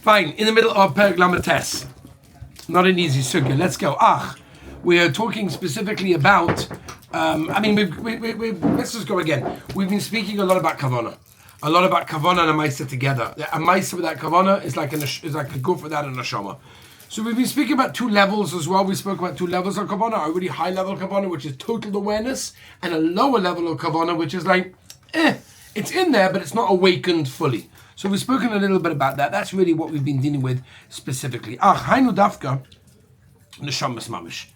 Fine, in the middle of Perek Lametes. Not an easy sugya. Let's go. We are talking specifically about. Let's just go again. We've been speaking a lot about kavana, and a maisa together. A maisa without kavana is like a goof without a neshama. So we've been speaking about two levels as well. We spoke about two levels of kavana: a really high level kavana, which is total awareness, and a lower level of kavana, which is like, it's in there, but it's not awakened fully. So we've spoken a little bit about that. That's really what we've been dealing with specifically. Hainu dafka neshamas mamish.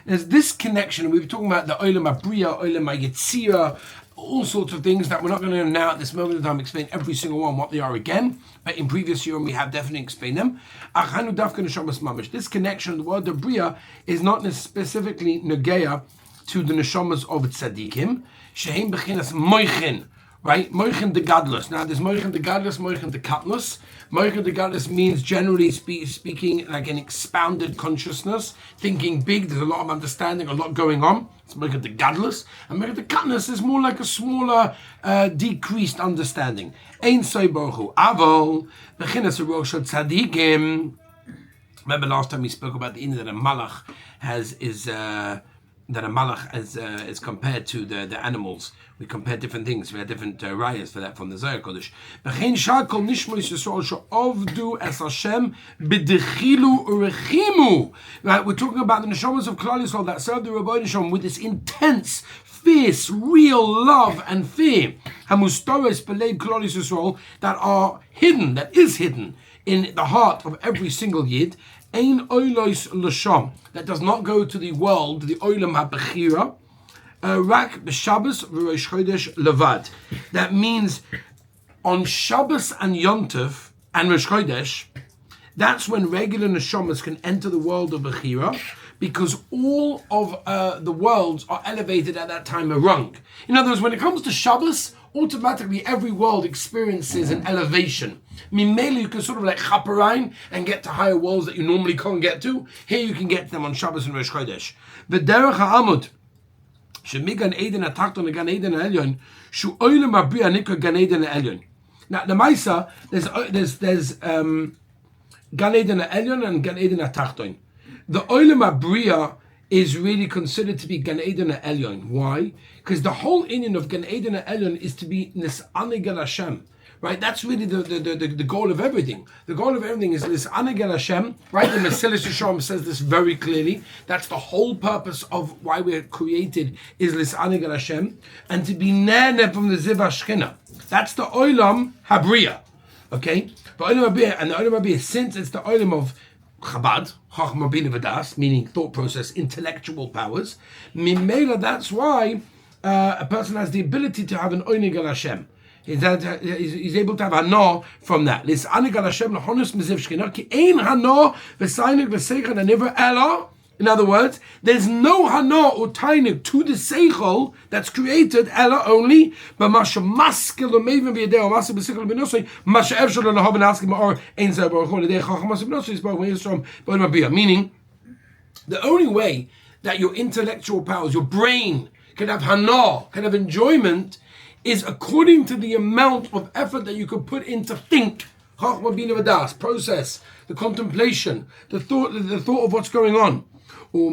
There's this connection. We were talking about the olam abriya, olam hayetzira, all sorts of things that we're not going to now at this moment in time explain every single one what they are again. But in previous year we have definitely explained them. Hainu dafka neshamas mamish. This connection, the word abriya, is not specifically negeya to the neshamas of tzadikim. Shehem bechinas moichin. Right? Moichin de gadlus. Now there's moichin de gadlus, moichin de katlus. Moichin de gadlus means generally speaking like an expounded consciousness, thinking big, there's a lot of understanding, a lot going on. It's moichin de gadlus. And moichin de katlus is more like a smaller, decreased understanding. Ein soy bohu. Avol, bechinas rosh tzadikim. Remember last time we spoke about the inner that a malach is compared to the animals. We compare different things. We have different rayas for that from the Zohar Kodesh. V'chein shakol nishmos Yisrael she'ovdu es Hashem b'dechilu urechimu. Right, we're talking about the neshamas of Klal Yisrael that serve the Rebbeinu Shalom with this intense, fierce, real love and fear. Hamustores b'lev Klal Yisrael that are hidden, that is hidden in the heart of every single yid. Ein oilos l'sham, that does not go to the world, the olam ha'bechira. Rak b'Shabbos v'Rosh Chodesh levad. That means on Shabbos and Yom Tov and Rosh Chodesh, that's when regular neshamas can enter the world of bechira, because all of the worlds are elevated at that time a rung. In other words, when it comes to Shabbos, automatically every world experiences an elevation. Mimele, you can sort of like chaperein and get to higher worlds that you normally can't get to. Here you can get to them on Shabbos and Rosh Chodesh. V'derech ha'amud shemigan eden atachton gan eden elyon shu oilem abriya nikra gan eden elyon. Now the Maisa, there's gan eden elyon and gan eden atachton. The oilem abriya is really considered to be Gan Eden Elyon. Why? Because the whole Indian of Gan Eden Elyon is to be Nis'anegel Hashem. Right? That's really the goal of everything. The goal of everything is Nis'anegel Hashem. Right? The Mesilas Yesharim says this very clearly. That's the whole purpose of why we're created is Nis'anegel Hashem. And to be Nene from the Ziv HaShechina. That's the Olam Habriya. Okay? But Olam Habriya, and the Olam Habriya, since it's the Olam of Chabad, Chachma Bina V'das, meaning thought process, intellectual powers. Mimela, that's why a person has the ability to have an Oineg al Hashem. He's able to have hana from that. Lis Aneg al Hashem l'chonus miziv shchina ki ein hana v'sainig v'seichel never ela. In other words, there's no hana or tainig to the seichel that's created ela only. But masha maskil or mevin v'yadeh or masha b'seichel b'nosei masha evshel l'hav v'naskim or ein zeh baruch hu l'dei chacham masha b'nosei is baruch hu yisrom b'olam abiyah. Meaning, the only way that your intellectual powers, your brain, can have hana, can have enjoyment, is according to the amount of effort that you could put in to think, chachma bina v'das, process, the contemplation, the thought of what's going on. So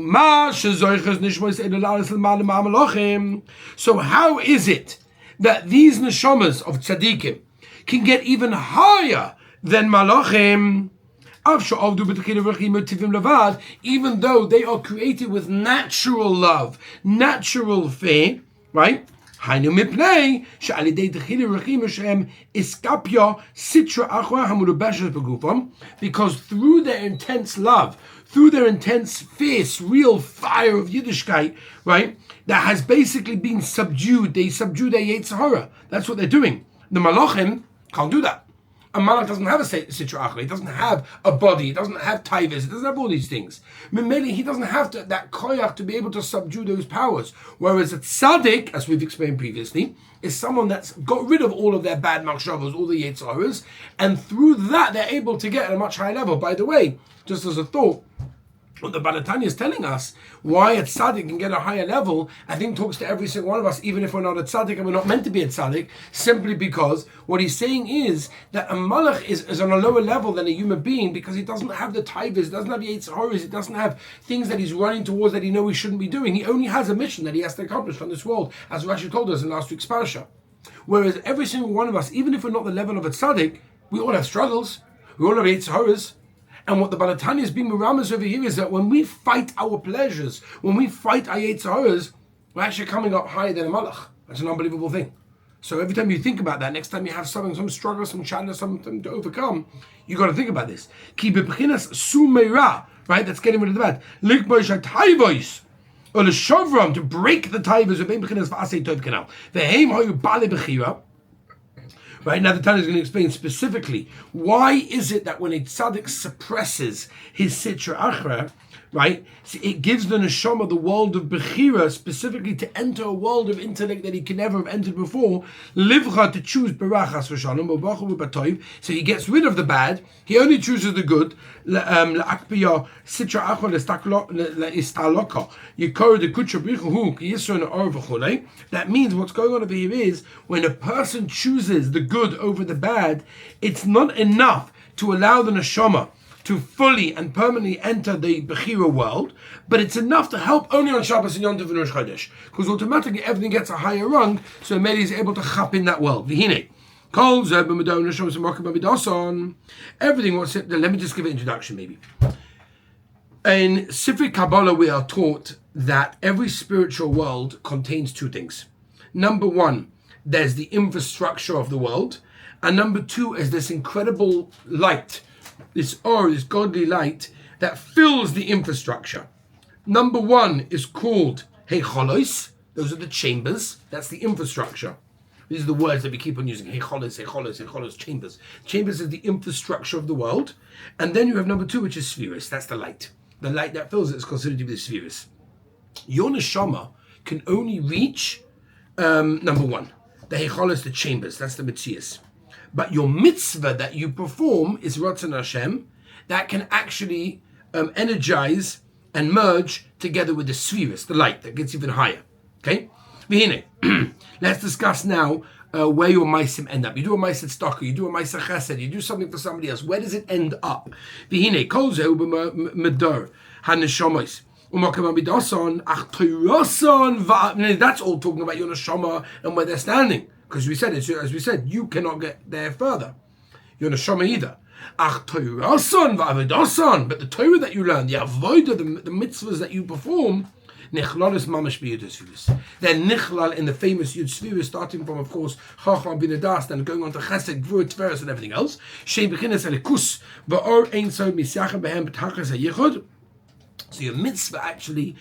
how is it that these neshamas of tzaddikim can get even higher than malachim, even though they are created with natural love, natural fear, right? Because through their intense love, through their intense, fierce, real fire of Yiddishkeit, right, that has basically been subdued. They subdue their Yetzer Hara. That's what they're doing. The Malachim can't do that. A Malach doesn't have a Sitra Achra. He doesn't have a body. He doesn't have Taivas. He doesn't have all these things. Mimeli, he doesn't have that koyach to be able to subdue those powers. Whereas a tzaddik, as we've explained previously, is someone that's got rid of all of their bad machshavos, all the Yetzer Haras, and through that they're able to get at a much higher level. By the way, just as a thought, what the Tanya is telling us, why a tzaddik can get a higher level, I think talks to every single one of us, even if we're not a tzaddik and we're not meant to be a tzaddik, simply because what he's saying is that a malach is on a lower level than a human being because he doesn't have the taivas, doesn't have the yetzer haras, he doesn't have things that he's running towards that he knows he shouldn't be doing. He only has a mission that he has to accomplish from this world, as Rashi told us in last week's parasha. Whereas every single one of us, even if we're not the level of a tzaddik, we all have struggles, we all have yetzer haras. And what the Balatanya is being miramas over here is that when we fight our pleasures, when we fight our yetzer haras, we're actually coming up higher than a malach. That's an unbelievable thing. So every time you think about that, next time you have something, some struggle, some challenge, something to overcome, you got to think about this. Ki bebechinas sumeira, right? That's getting rid of the bad. Likboish taivos, or the shovram, to break the taivos of bebechinas v'asei tov kanal. Ve'hem hayu bale bechira. Right, now the Tanya is going to explain specifically why is it that when a tzaddik suppresses his sitra achra, right, it gives the neshama the world of bechira, specifically to enter a world of intellect that he can never have entered before, livcha, to choose berachas v'shalom, so he gets rid of the bad, he only chooses the good, la'akpiya sitra achra l'istaloka, yikor de kutra brichu yisron or v'chulei. That means what's going on over here is when a person chooses the good over the bad, it's not enough to allow the neshama to fully and permanently enter the Bechira world, but it's enough to help only on Shabbos and Yom Tov and Rosh Chodesh, because automatically everything gets a higher rung, so maybe he's able to chap in that world. V'hine, kol zeh b'medon neshama s'makam b'midason. Everything. Let me just give an introduction, maybe. In Sifrei Kabbalah, we are taught that every spiritual world contains two things. Number one, there's the infrastructure of the world, and number two is this incredible light, this godly light that fills the infrastructure. Number one is called Heicholos. Those are the chambers. That's the infrastructure. These are the words that we keep on using. Heicholos, Heicholos, Heicholos, chambers. Chambers is the infrastructure of the world. And then you have number two, which is spheres. That's the light. The light that fills it is considered to be the spheres. Your neshama can only reach, number one, the Heicholos, the chambers. That's the Metzias. But your mitzvah that you perform is Ratzon Hashem, that can actually energize and merge together with the spheres, the light that gets even higher. Okay? V'hine, let's discuss now where your maisim end up. You do a maisim tzedakah, you do a maisim chesed, you do something for somebody else. Where does it end up? V'hine, kol zeh b'medor haneshamos. That's all talking about your neshama and where they're standing. Because as we said, you cannot get there further. You're neshama either. But the Torah that you learn, the avodah, the mitzvahs that you perform, they're nichlal in the famous Yud Sfiris, starting from, of course, Chacham bin Adas, and going on to Chesed, Gvur, Tveres, and everything else. So your mitzvah actually,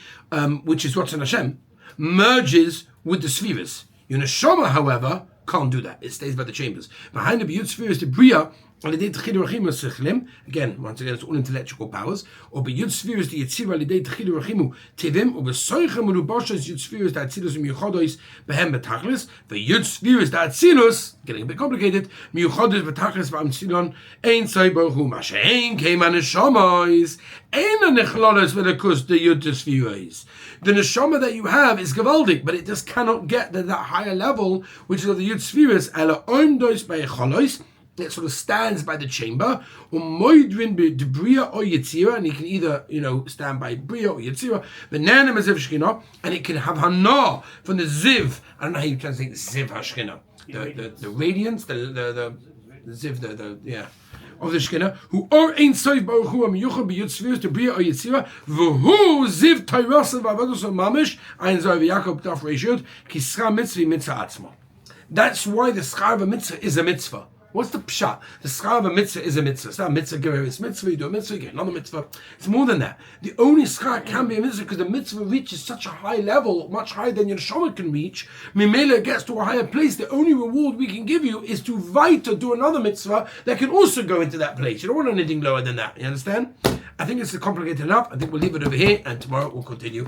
which is Ratzon Hashem, merges with the Sfiris. Your neshama, however, can't do that. It stays by the chambers. Behind the Yud Sfiris, the Bria, again, once again, it's all intellectual powers. Or be Yud Sfiris, the Yetzirah, Lidei Tchilu Rachimu, Tevim, or Besoichem, Urubashas, Yud Sfiris, the Atzilus, Miyuchodois, Behem Betachlis, the Yud Sfiris, the Atzilus, getting a bit complicated, Miyuchodois, Betachlis, Vamsilon, Ein Saibahu, Mashain, came an Neshamais, Ein a Nechlalas, Vedakus, the Yud Sfiris. The neshama that you have is gavaldik, but it just cannot get to that higher level, which is of the Yud Sfiris, Ela Oimdois, Becholos. It sort of stands by the chamber, and he can either, stand by bria or yitzira, and it can have hana from the ziv. I don't know how you translate ziv hashkina. The radiance, the ziv, of the shkina, who are ein soif baruch hu amiyuchah b'yud sfiris to bria or yitzira, v'hu ziv tayrasa v'avados mamish ein zoy v'yakob daf reishud kischa mitzvah mitzvah atzma. That's why the schar of a mitzvah is a mitzvah. What's the pshat? The schar of a mitzvah is a mitzvah. It's not a mitzvah, it's mitzvah, you do a mitzvah, you get another mitzvah. It's more than that. The only schar can be a mitzvah because the mitzvah reaches such a high level, much higher than your neshama can reach. Mimela gets to a higher place. The only reward we can give you is to weiter do another mitzvah that can also go into that place. You don't want anything lower than that. You understand? I think it's complicated enough. I think we'll leave it over here and tomorrow we'll continue.